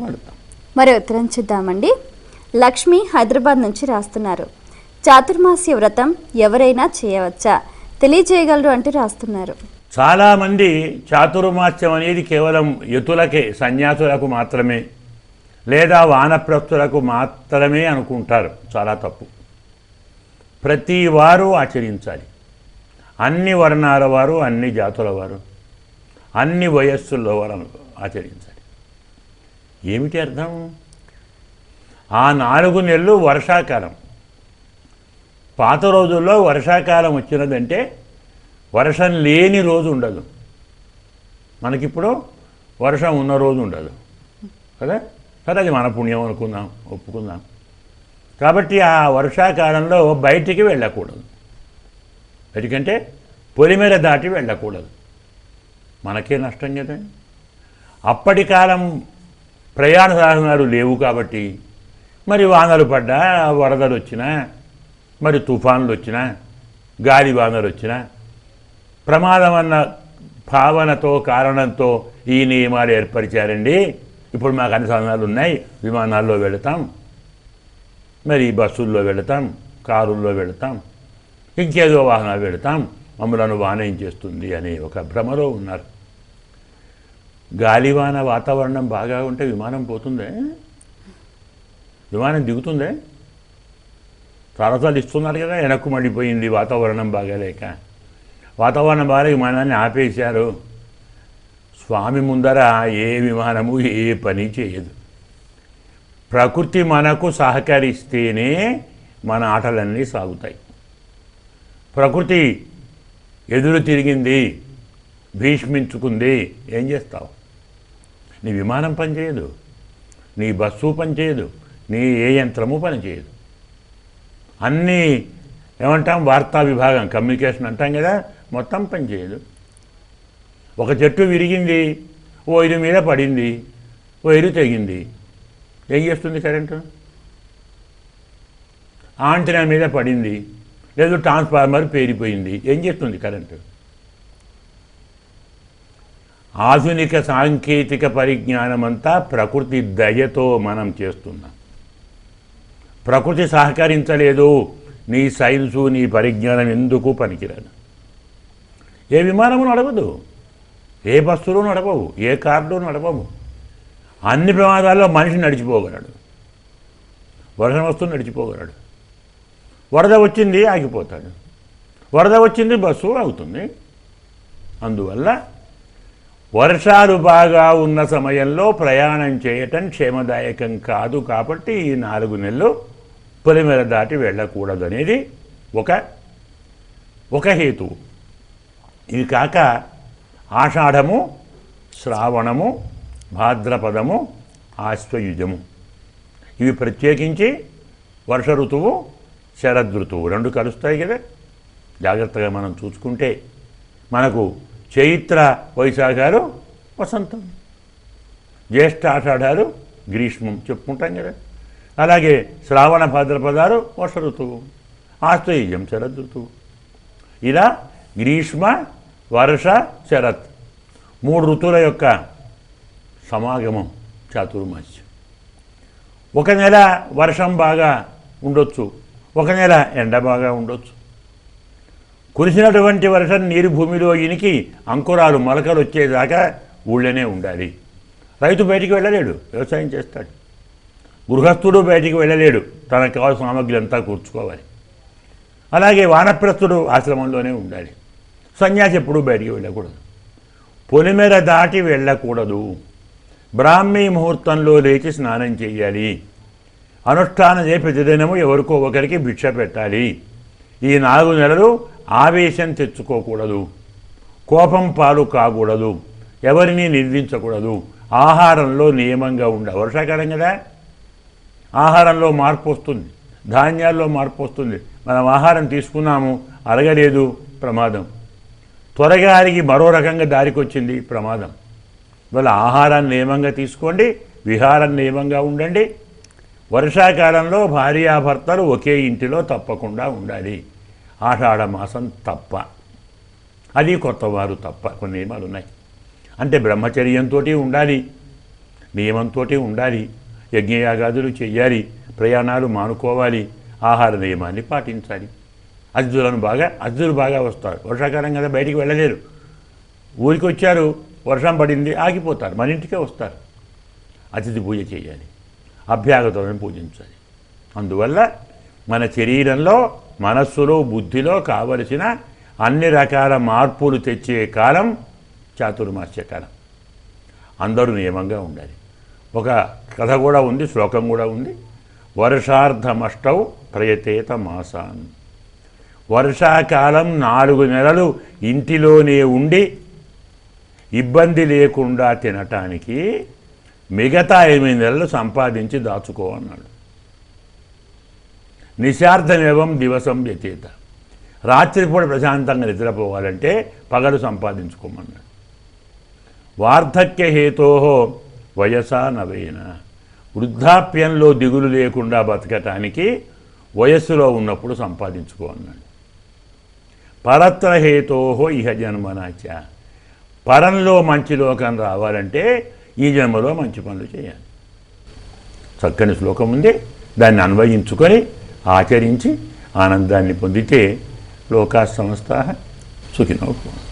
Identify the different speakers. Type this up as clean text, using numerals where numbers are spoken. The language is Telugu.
Speaker 1: వాడతాం.
Speaker 2: మరి ఉత్తరం చూద్దామండి. లక్ష్మి హైదరాబాద్ నుంచి రాస్తున్నారు. చాతుర్మాస్య వ్రతం ఎవరైనా చేయవచ్చా, తెలియజేయగలరు అంటూ రాస్తున్నారు.
Speaker 1: చాలామంది చాతుర్మాస్యం అనేది కేవలం యతులకే, సన్యాసులకు మాత్రమే లేదా వానప్రస్థులకు మాత్రమే అనుకుంటారు. చాలా తప్పు. ప్రతి వారు ఆచరించాలి. అన్ని వర్ణాల వారు, అన్ని జాతుల వారు, అన్ని వయస్సుల్లో వారు ఆచరించాలి. ఏమిటి అర్థం? ఆ 4 నెలలు వర్షాకాలం. పాత రోజుల్లో వర్షాకాలం వచ్చినదంటే వర్షం లేని రోజు ఉండదు. మనకిప్పుడు వర్షం ఉన్న రోజు ఉండదు కదా. సరే, అది మన పుణ్యం అనుకుందాం, ఒప్పుకుందాం. కాబట్టి ఆ వర్షాకాలంలో బయటికి వెళ్ళకూడదు. ఎందుకంటే పొలిమేర దాటి వెళ్ళకూడదు. మనకే నష్టం కదా. అప్పటి కాలం ప్రయాణ సాధనాలు లేవు కాబట్టి మరి వానలు పడ్డా, వరదలు వచ్చినా, మరి తుఫాన్లు వచ్చినా, గాలి వానలు వచ్చినా, ప్రమాదం అన్న భావనతో, కారణంతో ఈ నియమాలు ఏర్పరిచారండి. ఇప్పుడు మాకు అన్ని సాధనాలు ఉన్నాయి, విమానాల్లో వెళతాం, మరి బస్సుల్లో వెళతాం, కారుల్లో వెళతాం, ఇంకేదో వాహనాలు వెళతాం, మమ్మలను వాన ఏం చేస్తుంది అనే ఒక భ్రమలో ఉన్నారు. గాలివాన వాతావరణం బాగా ఉంటే విమానం పోతుందే, విమానం దిగుతుందే. చాలాసార్లు ఇస్తున్నారు కదా, వెనక్కు మళ్ళీపోయింది వాతావరణం బాగాలేక. వాతావరణం బాగా విమానాన్ని ఆపేశారు. స్వామి ముందర ఏ విమానము ఏ పని చేయదు. ప్రకృతి మనకు సహకరిస్తేనే మన ఆటలన్నీ సాగుతాయి. ప్రకృతి ఎదురు తిరిగింది, భీష్మించుకుంది, ఏం చేస్తావు? నీ విమానం పనిచేయదు, నీ బస్సు పనిచేయదు, నీ ఏ యంత్రము పనిచేయదు. అన్నీ ఏమంటాం, వార్తా విభాగం, కమ్యూనికేషన్ అంటాం కదా, మొత్తం పనిచేయదు. ఒక చెట్టు విరిగింది, వైరు మీద పడింది, వైరు తెగింది, ఏం చేస్తుంది కరెంటు? ఆంటెనా మీద పడింది, లేదు ట్రాన్స్ఫార్మర్ పేరిపోయింది, ఏం చేస్తుంది కరెంటు? ఆధునిక సాంకేతిక పరిజ్ఞానం అంతా ప్రకృతి దయతో మనం చేస్తున్నాం. ప్రకృతి సహకరించలేదు, నీ సైన్సు, నీ పరిజ్ఞానం ఎందుకు పనికిరాదు. ఏ విమానము నడవదు, ఏ బస్సులు నడవవు, ఏ కార్లు నడవవు. అన్ని ప్రమాదాల్లో మనిషి నడిచిపోగలడు, వర్షం వస్తూ నడిచిపోగలడు. వరద వచ్చింది ఆగిపోతాడు, వరద వచ్చింది బస్సు ఆగుతుంది. అందువల్ల వర్షాలు బాగా ఉన్న సమయంలో ప్రయాణం చేయటం క్షేమదాయకం కాదు. కాబట్టి ఈ 4 నెలలు పొలిమేర దాటి వెళ్ళకూడదు అనేది ఒక హేతువు. ఇవి కాక ఆషాఢము, శ్రావణము, భాద్రపదము, ఆశ్వయుజము, ఇవి ప్రత్యేకించి వర్ష ఋతువు, శరదృతువు 2 కలుస్తాయి కదా. జాగ్రత్తగా మనం చూసుకుంటే మనకు చైత్ర వైశాఖాలు వసంతం, జ్యేష్ఠ ఆషాఢాలు గ్రీష్మం చెప్పుకుంటాం కదా. అలాగే శ్రావణ భాద్రపదాలు వర్ష ఋతువు, ఆశ్వయుజం శరదృతువు. ఇలా గ్రీష్మ, వర్ష, శరత్ 3 ఋతువుల యొక్క సమాగమం చాతుర్మాస్యం. ఒక నెల వర్షం బాగా ఉండొచ్చు, ఒక నెల ఎండ బాగా ఉండొచ్చు. కురిసినటువంటి వర్షం నీరు భూమిలో ఇనికి అంకురాలు మొలకలు వచ్చేదాకా ఊళ్ళోనే ఉండాలి. రైతు బయటికి వెళ్ళలేడు, వ్యవసాయం చేస్తాడు. గృహస్థుడు బయటికి వెళ్ళలేడు, తనకు కావాల్సిన సామగ్రి అంతా కూర్చుకోవాలి. అలాగే వానప్రస్థుడు ఆశ్రమంలోనే ఉండాలి. సన్యాసి ఎప్పుడూ బయటికి వెళ్ళకూడదు, పొలిమేర దాటి వెళ్ళకూడదు. బ్రాహ్మీ ముహూర్తంలో లేచి స్నానం చేయాలి. అనుష్ఠానం చేసి ప్రతిదినము ఎవరికో ఒకరికి భిక్ష పెట్టాలి. ఈ 4 నెలలు ఆవేశం తెచ్చుకోకూడదు, కోపం పాలు కాకూడదు, ఎవరిని నిందించకూడదు. ఆహారంలో నియమంగా వర్షాకాలం కదా, ఆహారంలో మార్పు వస్తుంది, ధాన్యాల్లో మార్పు వస్తుంది. మనం ఆహారం తీసుకున్నాము, అరగలేదు, ప్రమాదం. త్వరగా అరిగి మరో రకంగా దారికి వచ్చింది, ప్రమాదం. వాళ్ళ ఆహారాన్ని నియమంగా తీసుకోండి, విహారం నియమంగా ఉండండి. వర్షాకాలంలో భార్యాభర్తలు ఒకే ఇంటిలో తప్పకుండా ఉండాలి. ఆషాఢ మాసం తప్ప, అది కొత్తవారు తప్ప. కొన్ని నియమాలు ఉన్నాయి. అంటే బ్రహ్మచర్యంతో ఉండాలి, నియమంతో ఉండాలి, యజ్ఞయాగాదులు చెయ్యాలి, ప్రయాణాలు మానుకోవాలి, ఆహార నియమాన్ని పాటించాలి. అతిథులు బాగా వస్తారు. వర్షాకాలం కదా, బయటికి వెళ్ళలేరు. ఊరికి వచ్చారు, వర్షం పడింది, ఆగిపోతారు, మన ఇంటికే వస్తారు. అతిథి పూజ చేయాలి, అభ్యాగతులను పూజించాలి. అందువల్ల మన శరీరంలో, మనస్సులో, బుద్ధిలో కావలసిన అన్ని రకాల మార్పులు తెచ్చే కాలం చాతుర్మాస్య కాలం. అందరూ నియమంగా ఉండాలి. ఒక కథ కూడా ఉంది, శ్లోకం కూడా ఉంది. వర్షార్ధమష్టౌ ప్రయతేత మాసాన్. వర్షాకాలం 4 నెలలు ఇంటిలోనే ఉండి ఇబ్బంది లేకుండా తినటానికి మిగతా 8 నెలలు సంపాదించి దాచుకో అన్నాడు. నిశార్థమేవం దివసం వ్యతీత. రాత్రిపూట ప్రశాంతంగా నిద్రపోవాలంటే పగలు సంపాదించుకోమన్నాడు. వార్ధక్య హేతో వయసా నవేన. వృద్ధాప్యంలో దిగులు లేకుండా బతకటానికి వయస్సులో ఉన్నప్పుడు సంపాదించుకో అన్నాడు. పరత్ర హేతో ఇహ జన్మనాచ. పరంలో మంచి లోకం రావాలంటే ఈ జన్మలో మంచి పనులు చేయాలి. చక్కని శ్లోకం ఉంది, దాన్ని అన్వయించుకొని ఆచరించి ఆనందాన్ని పొందితే లోకా సమస్తాః సుఖినో భవంతు.